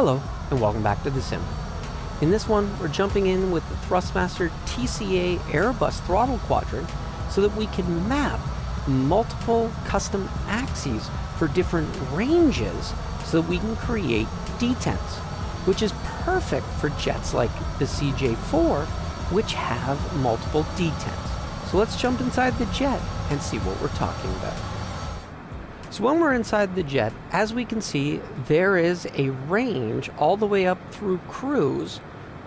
Hello, and welcome back to the sim. In this one, we're jumping in with the Thrustmaster TCA Airbus throttle quadrant so that we can map multiple custom axes for different ranges so that we can create detents, which is perfect for jets like the CJ4, which have multiple detents. So let's jump inside the jet and see what we're talking about. So when we're inside the jet, as we can see, there is a range all the way up through cruise,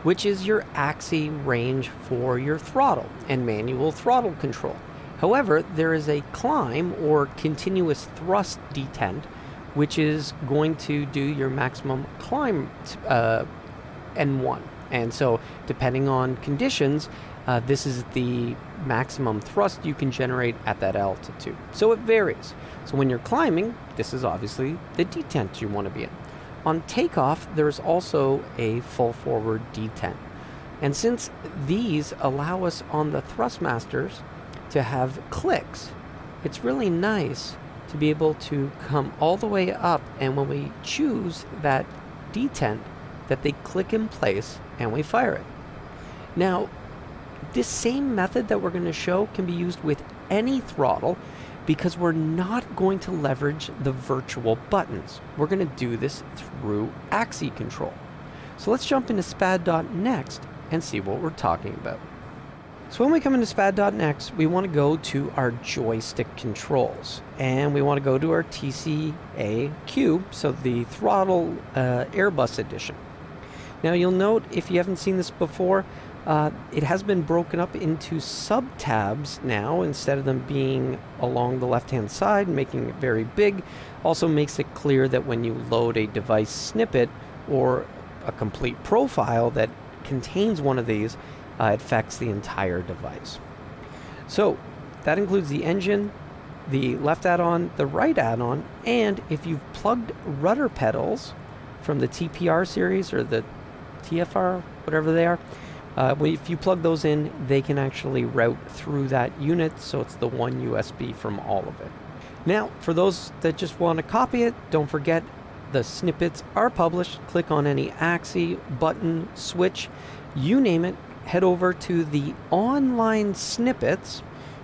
which is your axis range for your throttle and manual throttle control. However, there is a climb or continuous thrust detent, which is going to do your maximum climb N1. And so depending on conditions, this is the maximum thrust you can generate at that altitude. So it varies. So when you're climbing, this is obviously the detent you want to be in. On takeoff, there's also a full forward detent. And since these allow us on the Thrustmasters to have clicks, it's really nice to be able to come all the way up, and when we choose that detent, that they click in place and we fire it. Now, this same method that we're going to show can be used with any throttle because we're not going to leverage the virtual buttons. We're going to do this through axis control. So let's jump into SPAD.neXt and see what we're talking about. So when we come into SPAD.neXt, we want to go to our joystick controls, and we want to go to our TCA TQ, so the throttle Airbus edition. Now you'll note, if you haven't seen this before, it has been broken up into sub-tabs now instead of them being along the left-hand side, making it very big. Also makes it clear that when you load a device snippet or a complete profile that contains one of these, it affects the entire device. So that includes the engine, the left add-on, the right add-on, and if you've plugged rudder pedals from the TPR series or the TFR, whatever they are, if you plug those in, they can actually route through that unit, so it's the one USB from all of it. Now, for those that just want to copy it, don't forget the snippets are published. Click on any axis, button, switch, you name it, head over to the online snippets.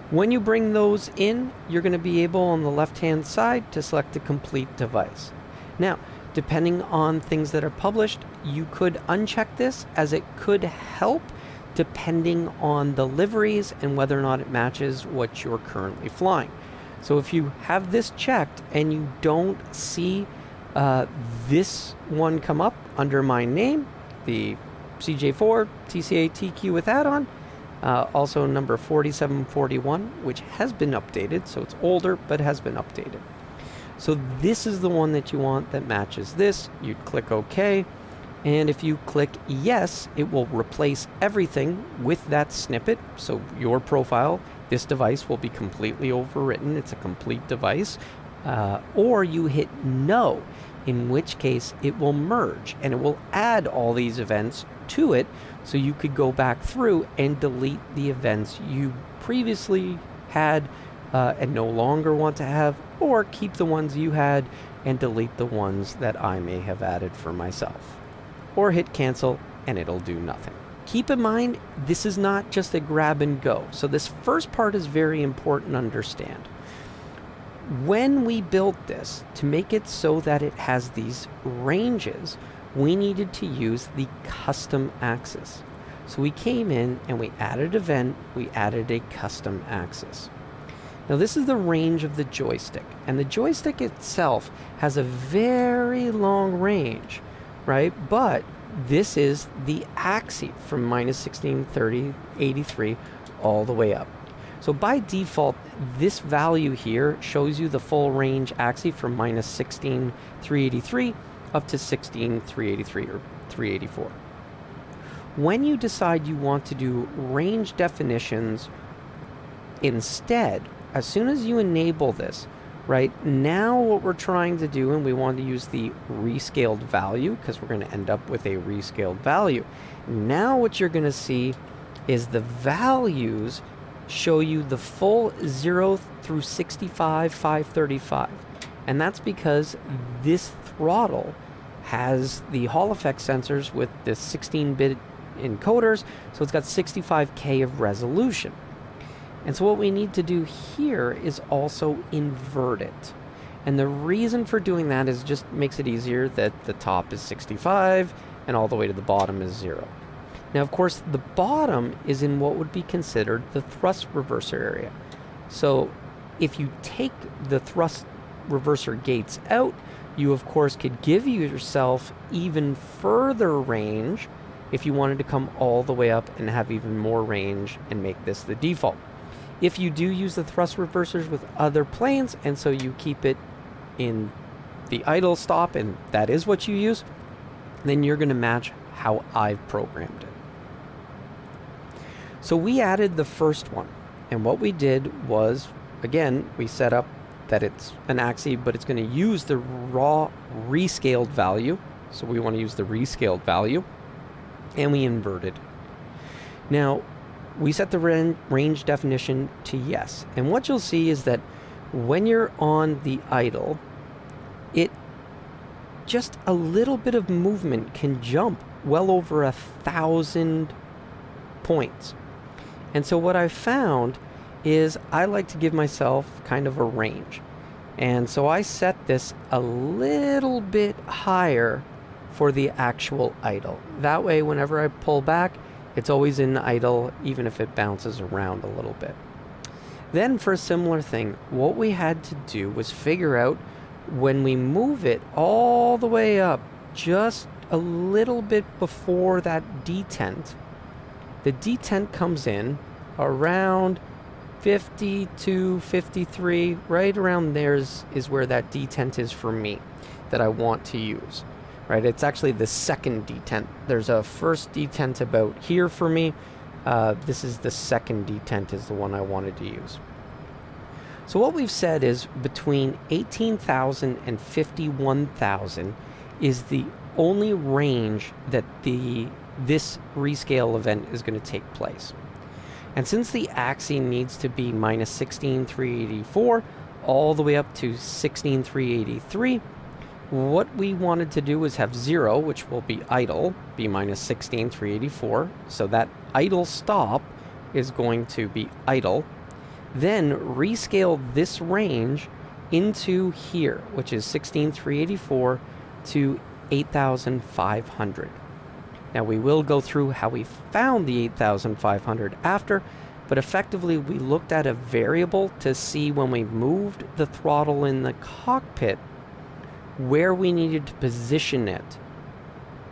When you bring those in, you're going to be able on the left-hand side to select a complete device. Now, depending on things that are published, you could uncheck this, as it could help depending on the liveries and whether or not it matches what you're currently flying. So if you have this checked and you don't see this one come up under my name, the CJ4 TCA TQ with add-on, also number 4741, which has been updated, so it's older but has been updated. So this is the one that you want that matches this. You'd click OK, and if you click yes, it will replace everything with that snippet. So your profile, this device will be completely overwritten. It's a complete device. Or you hit no, in which case it will merge and it will add all these events to it, so you could go back through and delete the events you previously had and no longer want to have, or keep the ones you had and delete the ones that I may have added for myself. Or hit cancel and it'll do nothing. Keep in mind, this is not just a grab and go. So this first part is very important to understand. When we built this to make it so that it has these ranges, we needed to use the custom axis. So we came in and we added an event, we added a custom axis. Now this is the range of the joystick, and the joystick itself has a very long range, right? But this is the axis from -16, 30, 83 all the way up. So by default, this value here shows you the full range axis from -16, 383 up to 16, 383 or 384. When you decide you want to do range definitions instead, as soon as you enable this, right, now what we're trying to do, and we want to use the rescaled value because we're going to end up with a rescaled value. Now what you're going to see is the values show you the full 0 through 65, 535. And that's because this throttle has the Hall effect sensors with the 16-bit encoders, so it's got 65K of resolution. And so what we need to do here is also invert it. And the reason for doing that is just makes it easier that the top is 65 and all the way to the bottom is 0. Now, of course, the bottom is in what would be considered the thrust reverser area. So if you take the thrust reverser gates out, you of course could give yourself even further range if you wanted to come all the way up and have even more range and make this the default. If you do use the thrust reversers with other planes, and so you keep it in the idle stop and that is what you use, then you're going to match how I've programmed it. So we added the first one, and what we did was, again, we set up that it's an axis, but it's going to use the raw rescaled value. So we want to use the rescaled value, and we inverted it. Now, we set the range definition to yes, and what you'll see is that when you're on the idle, it just a little bit of movement can jump well over 1,000 points. And so what I found is I like to give myself kind of a range. And so I set this a little bit higher for the actual idle. That way, whenever I pull back, it's always in idle, even if it bounces around a little bit. Then for a similar thing, what we had to do was figure out when we move it all the way up, just a little bit before that detent, the detent comes in around 50 to 53, right around there is where that detent is for me that I want to use. Right, it's actually the second detent. There's a first detent about here for me. This is the second detent is the one I wanted to use. So what we've said is between 18,000 and 51,000 is the only range that this rescale event is going to take place. And since the axis needs to be minus 16,384 all the way up to 16,383, what we wanted to do is have 0, which will be idle, be minus 16,384. So that idle stop is going to be idle. Then rescale this range into here, which is 16,384 to 8,500. Now we will go through how we found the 8,500 after, but effectively we looked at a variable to see when we moved the throttle in the cockpit where we needed to position it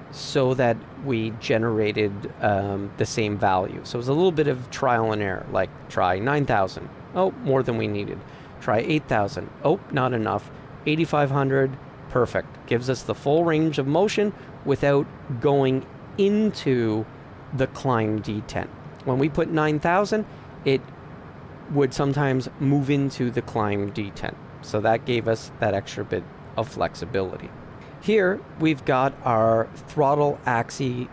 so that we generated the same value. So it was a little bit of trial and error, like try 9,000. Oh, more than we needed. Try 8,000. Oh, not enough. 8,500. Perfect. Gives us the full range of motion without going into the climb detent. When we put 9,000, it would sometimes move into the climb detent. So that gave us that extra bit of flexibility. Here we've got our throttle axis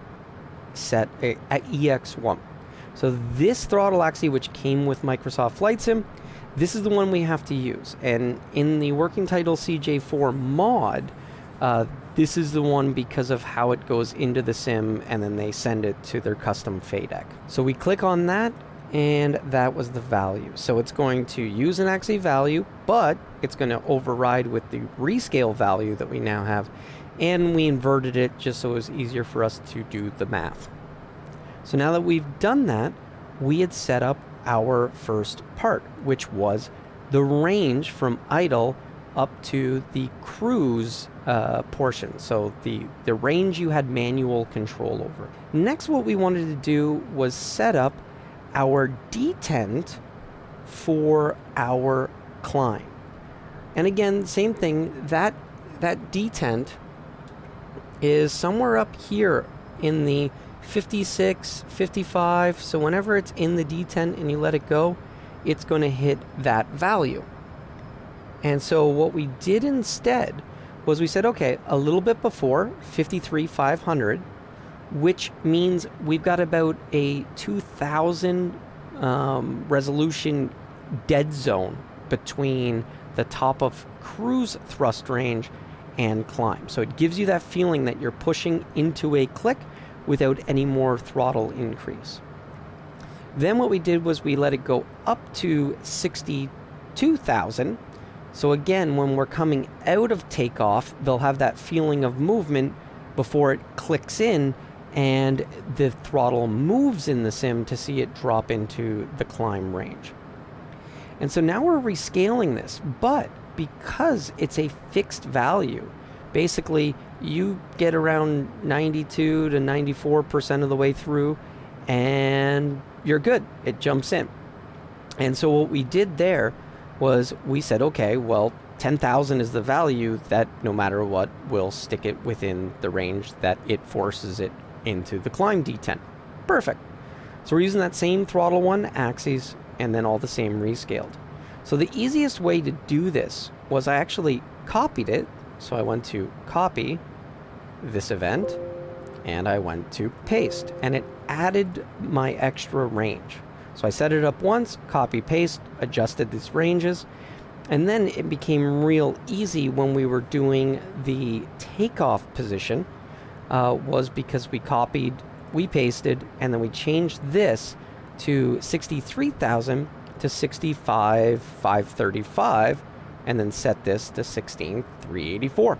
set at EX1. So this throttle axis, which came with Microsoft Flight Sim, this is the one we have to use. And in the working title CJ4 mod, this is the one because of how it goes into the sim and then they send it to their custom FADEC. So we click on that, and that was the value. So it's going to use an axis value, but it's going to override with the rescale value that we now have, and we inverted it just so it was easier for us to do the math. So now that we've done that, we had set up our first part, which was the range from idle up to the cruise portion. So the range you had manual control over. Next, what we wanted to do was set up our detent for our climb. And again, same thing, that detent is somewhere up here in the 56, 55. So whenever it's in the detent and you let it go, it's going to hit that value. And so what we did instead was we said, okay, a little bit before 53,500, which means we've got about a 2,000 resolution dead zone between the top of cruise thrust range and climb. So it gives you that feeling that you're pushing into a click without any more throttle increase. Then what we did was we let it go up to 62,000. So again, when we're coming out of takeoff, they'll have that feeling of movement before it clicks in and the throttle moves in the sim to see it drop into the climb range. And so now we're rescaling this, but because it's a fixed value, basically you get around 92 to 94% of the way through and you're good. It jumps in. And so what we did there was we said, okay, well, 10,000 is the value that no matter what will stick it within the range that it forces it into the climb detent. Perfect. So we're using that same throttle 1 axes and then all the same rescaled. So the easiest way to do this was I actually copied it. So I went to copy this event and I went to paste and it added my extra range. So I set it up once, copy paste, adjusted these ranges, and then it became real easy when we were doing the takeoff position was because we copied, we pasted, and then we changed this to 63,000 to 65,535 and then set this to 16,384.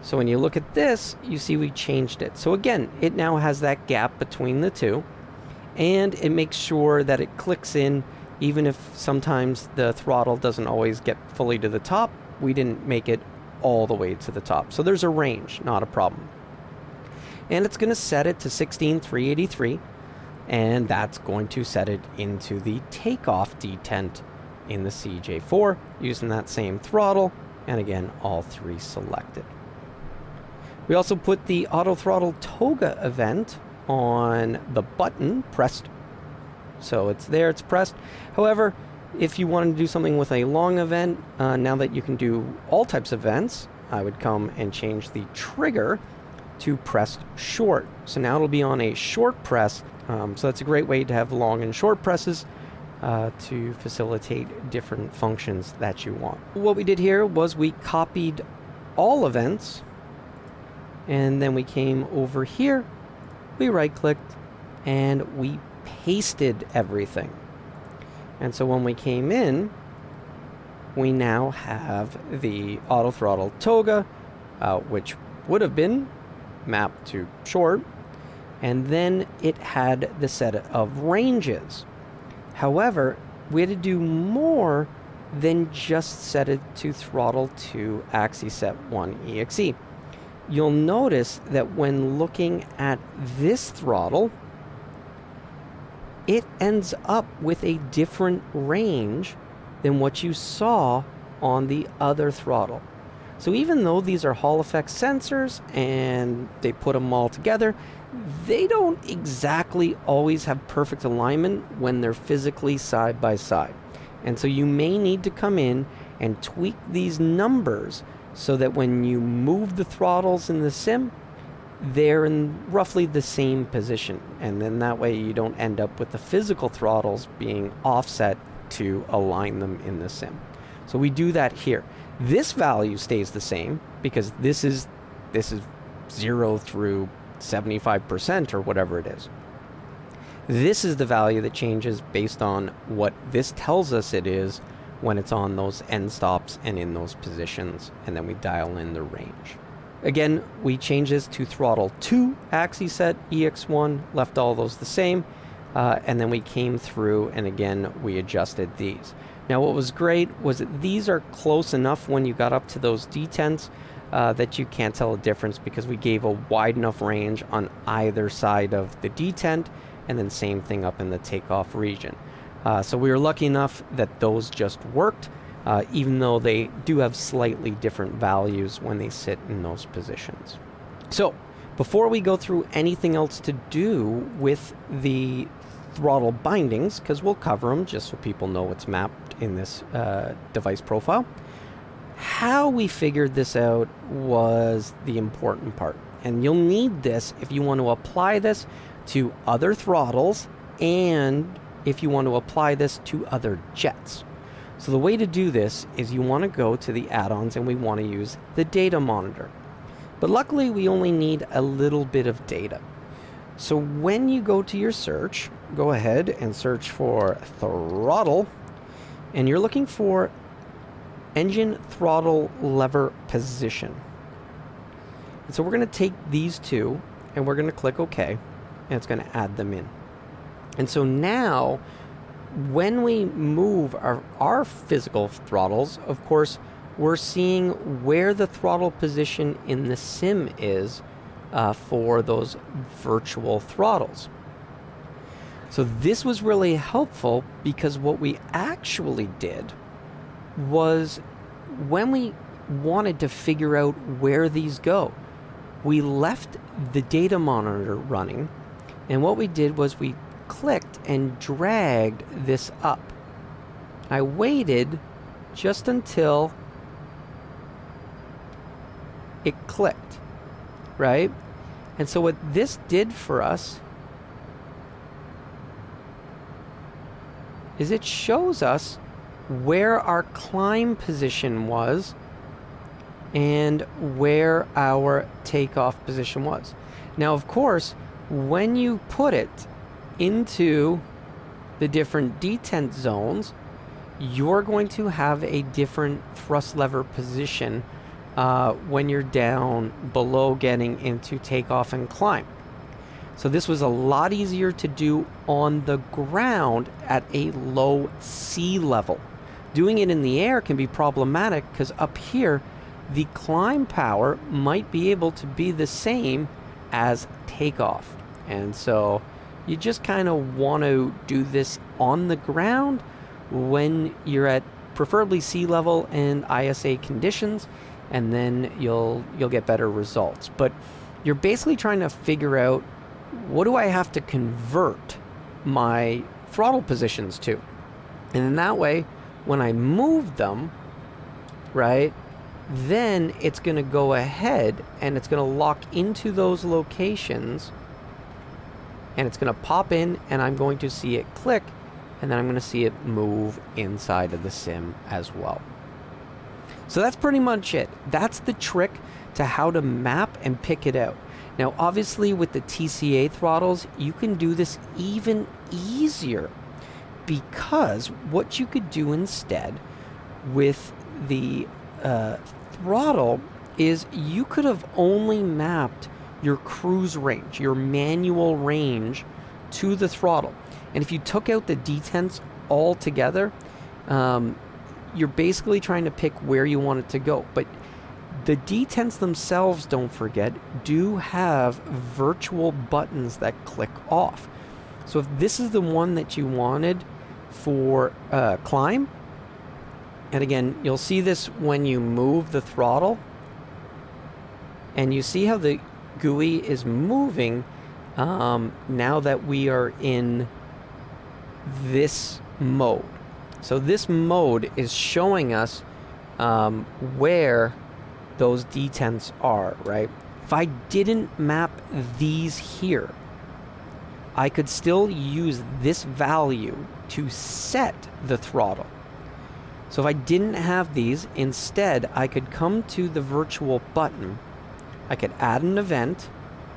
So when you look at this, you see we changed it. So again, it now has that gap between the two, and it makes sure that it clicks in, even if sometimes the throttle doesn't always get fully to the top. We didn't make it all the way to the top. So there's a range, not a problem. And it's going to set it to 16,383, and that's going to set it into the takeoff detent in the CJ4 using that same throttle, and again, all three selected. We also put the auto throttle toga event on the button pressed. So it's there, it's pressed. However, if you wanted to do something with a long event, now that you can do all types of events, I would come and change the trigger to pressed short. So now it'll be on a short press. So that's a great way to have long and short presses to facilitate different functions that you want. What we did here was we copied all events, and then we came over here, we right-clicked, and we pasted everything. And so when we came in, we now have the auto throttle toga, which would have been mapped to short, and then it had the set of ranges. However, we had to do more than just set it to throttle 2 axis set 1 EXE. You'll notice that when looking at this throttle, it ends up with a different range than what you saw on the other throttle. So even though these are Hall effect sensors and they put them all together, they don't exactly always have perfect alignment when they're physically side by side. And so you may need to come in and tweak these numbers so that when you move the throttles in the sim, they're in roughly the same position. And then that way you don't end up with the physical throttles being offset to align them in the sim. So we do that here. This value stays the same because this is 0 through 75% or whatever it is. This is the value that changes based on what this tells us it is when it's on those end stops and in those positions, and then we dial in the range. Again, we change this to throttle 2 axis set EX1, left all those the same, and then we came through and again we adjusted these. Now what was great was that these are close enough when you got up to those detents that you can't tell a difference because we gave a wide enough range on either side of the detent, and then same thing up in the takeoff region. So we were lucky enough that those just worked, even though they do have slightly different values when they sit in those positions. So before we go through anything else to do with the throttle bindings, because we'll cover them just so people know what's mapped in this device profile, how we figured this out was the important part. And you'll need this if you want to apply this to other throttles and if you want to apply this to other jets. So the way to do this is you want to go to the add-ons and we want to use the Datamonitor. But luckily we only need a little bit of data. So when you go to your search, go ahead and search for throttle, and you're looking for engine throttle lever position. And so we're going to take these two and we're going to click OK, and it's going to add them in. And so now when we move our physical throttles, of course, we're seeing where the throttle position in the sim is for those virtual throttles. So this was really helpful because what we actually did was when we wanted to figure out where these go, we left the Datamonitor running, and what we did was we clicked and dragged this up. I waited just until it clicked, right? And so what this did for us is it shows us where our climb position was and where our takeoff position was. Now, of course, when you put it into the different detent zones, you're going to have a different thrust lever position when you're down below getting into takeoff and climb. So this was a lot easier to do on the ground at a low sea level. Doing it in the air can be problematic because up here, the climb power might be able to be the same as takeoff. And so you just kind of want to do this on the ground when you're at preferably sea level and ISA conditions, and then you'll get better results. But you're basically trying to figure out, what do I have to convert my throttle positions to? And in that way, when I move them, right, then it's going to go ahead and it's going to lock into those locations, and it's going to pop in, and I'm going to see it click, and then I'm going to see it move inside of the sim as well. So that's pretty much it. That's the trick to how to map and pick it out. Now, obviously, with the TCA throttles, you can do this even easier, because what you could do instead with the throttle is you could have only mapped your cruise range, your manual range, to the throttle. And if you took out the detents altogether, you're basically trying to pick where you want it to go. But the detents themselves, don't forget, do have virtual buttons that click off. So if this is the one that you wanted for climb, and again, you'll see this when you move the throttle, and you see how the GUI is moving now that we are in this mode. So this mode is showing us where those detents are, right? If I didn't map these here, I could still use this value to set the throttle. So if I didn't have these, instead I could come to the virtual button, I could add an event,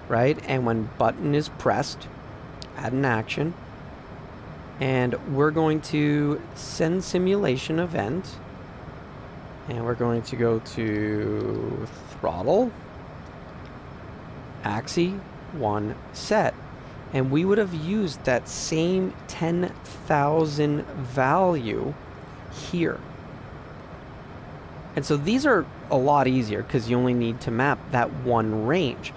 right? And when button is pressed, add an action, and we're going to send simulation event, and we're going to go to throttle, axis 1 set, and we would have used that same 10,000 value here. And so these are a lot easier because you only need to map that one range.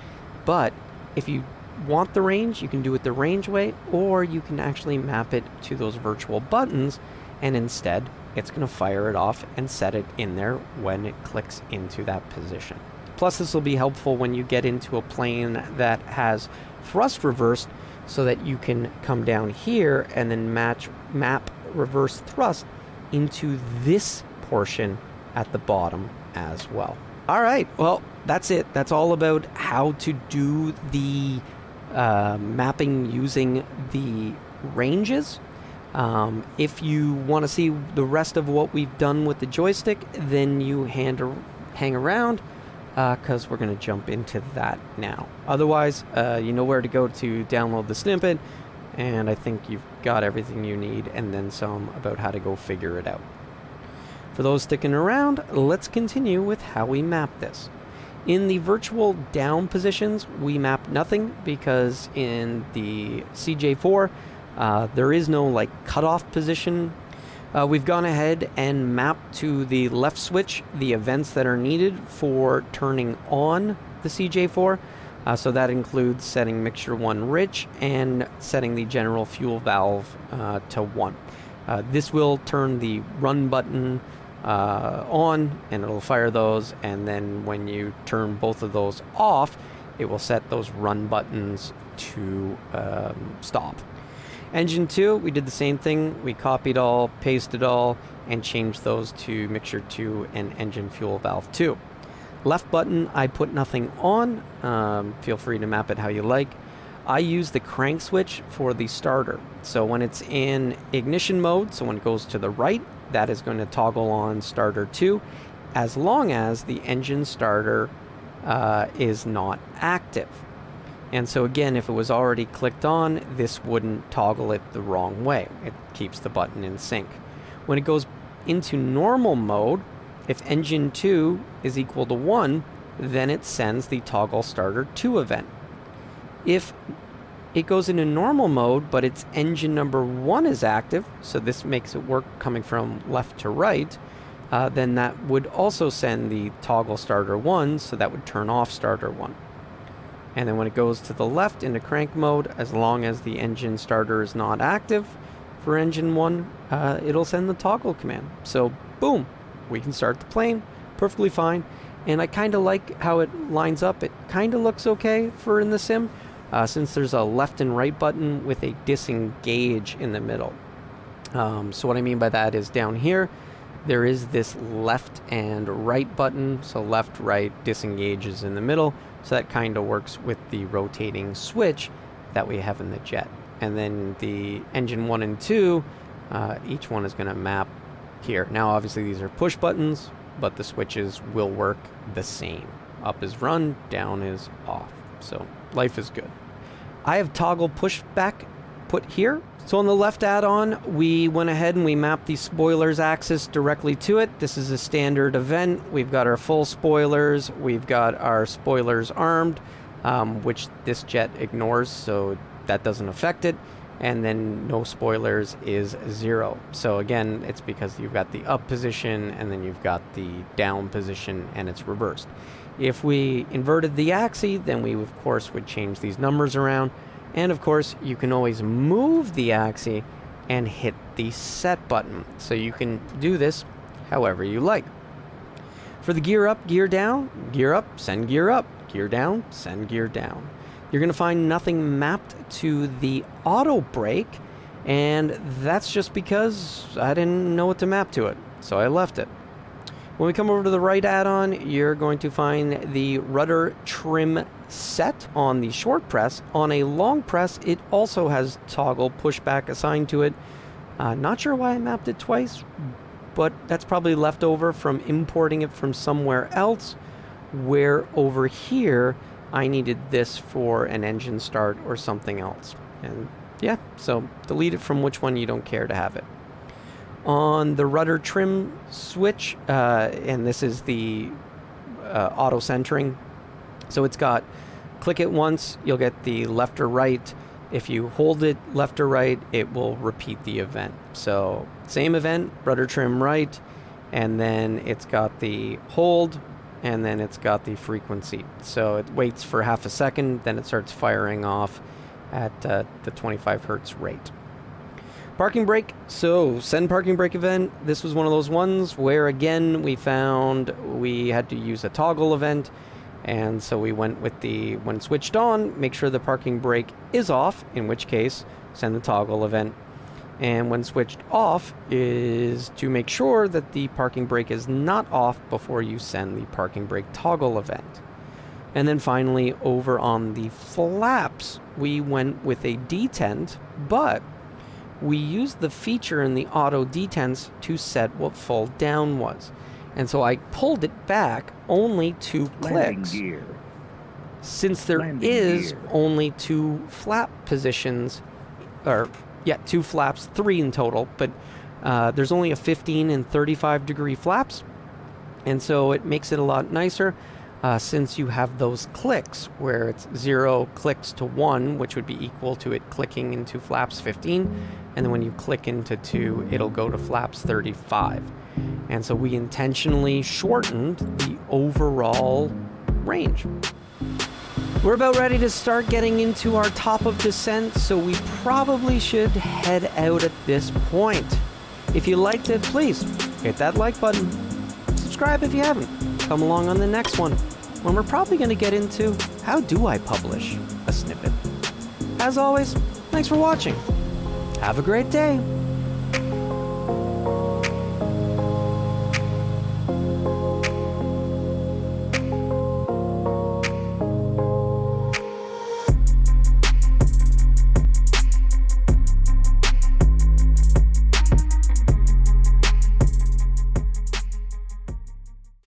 But if you want the range, you can do it the range way, or you can actually map it to those virtual buttons, and instead it's going to fire it off and set it in there when it clicks into that position. Plus, this will be helpful when you get into a plane that has thrust reversed, so that you can come down here and then map reverse thrust into this portion at the bottom as well. All right, well, that's it. That's all about how to do the mapping using the ranges. If you want to see the rest of what we've done with the joystick, then you hang around, because we're going to jump into that now. Otherwise, you know where to go to download the snippet, and I think you've got everything you need and then some about how to go figure it out. For those sticking around, let's continue with how we map this. In the virtual down positions, we map nothing because in the CJ4, there is no like cutoff position. We've gone ahead and mapped to the left switch the events that are needed for turning on the CJ4. So that includes setting mixture 1 rich and setting the general fuel valve to 1. This will turn the run button on, and it'll fire those, and then when you turn both of those off, it will set those run buttons to stop. Engine 2, we did the same thing. We copied all, pasted all, and changed those to mixture 2 and engine fuel valve 2. Left button, I put nothing on. Feel free to map it how you like. I use the crank switch for the starter. So when it's in ignition mode, so when it goes to the right, that is going to toggle on starter 2, as long as the engine starter is not active. And so again, if it was already clicked on, this wouldn't toggle it the wrong way. It keeps the button in sync. When it goes into normal mode, if engine 2 is equal to 1, then it sends the toggle starter 2 event. If it goes into normal mode, but its engine number 1 is active, so this makes it work coming from left to right, then that would also send the toggle starter 1, so that would turn off starter 1. And then when it goes to the left into crank mode, as long as the engine starter is not active for engine 1, it'll send the toggle command. So boom, we can start the plane perfectly fine. And I kind of like how it lines up. It kind of looks okay for in the sim, since there's a left and right button with a disengage in the middle. So what I mean by that is down here, there is this left and right button. So left, right, disengage is in the middle. So that kind of works with the rotating switch that we have in the jet. And then the engine 1 and 2, each one is going to map here. Now obviously these are push buttons, but the switches will work the same. Up is run, down is off. So life is good. I have toggle pushback put here. So on the left add-on, we went ahead and we mapped the spoilers axis directly to it. This is a standard event. We've got our full spoilers. We've got our spoilers armed, which this jet ignores, so that doesn't affect it. And then no spoilers is 0. So again, it's because you've got the up position and then you've got the down position, and it's reversed. If we inverted the axis, then we of course would change these numbers around. And of course, you can always move the axis and hit the set button. So you can do this however you like. For the gear up, gear down, gear up, send gear up, gear down, send gear down. You're going to find nothing mapped to the Autobrake, and that's just because I didn't know what to map to it, so I left it. When we come over to the right add-on, you're going to find the rudder trim set on the short press. On a long press, it also has toggle pushback assigned to it. Not sure why I mapped it twice, but that's probably left over from importing it from somewhere else, where over here I needed this for an engine start or something else. And yeah, so delete it from which one you don't care to have it. On the rudder trim switch, and this is the auto centering. So it's got click it once, you'll get the left or right. If you hold it left or right, it will repeat the event. So same event, rudder trim right, and then it's got the hold, and then it's got the frequency. So it waits for half a second, then it starts firing off at the 25 hertz rate. Parking brake. So send parking brake event. This was one of those ones where again we found we had to use a toggle event, and so we went with the when switched on, make sure the parking brake is off, in which case send the toggle event. And when switched off is to make sure that the parking brake is not off before you send the parking brake toggle event. And then finally, over on the flaps, we went with a detent, but we used the feature in the auto detents to set what full down was. And so I pulled it back only 2 clicks. Gear. Since there Landing is gear. only 2 flap positions, or yeah, 2 flaps, 3 in total, but there's only a 15 and 35 degree flaps. And so it makes it a lot nicer since you have those clicks where it's 0 clicks to 1, which would be equal to it clicking into flaps 15. And then when you click into 2, it'll go to flaps 35. And so we intentionally shortened the overall range. We're about ready to start getting into our top of descent, so we probably should head out at this point. If you liked it, please hit that like button. Subscribe if you haven't. Come along on the next one, when we're probably going to get into how do I publish a snippet. As always, thanks for watching. Have a great day.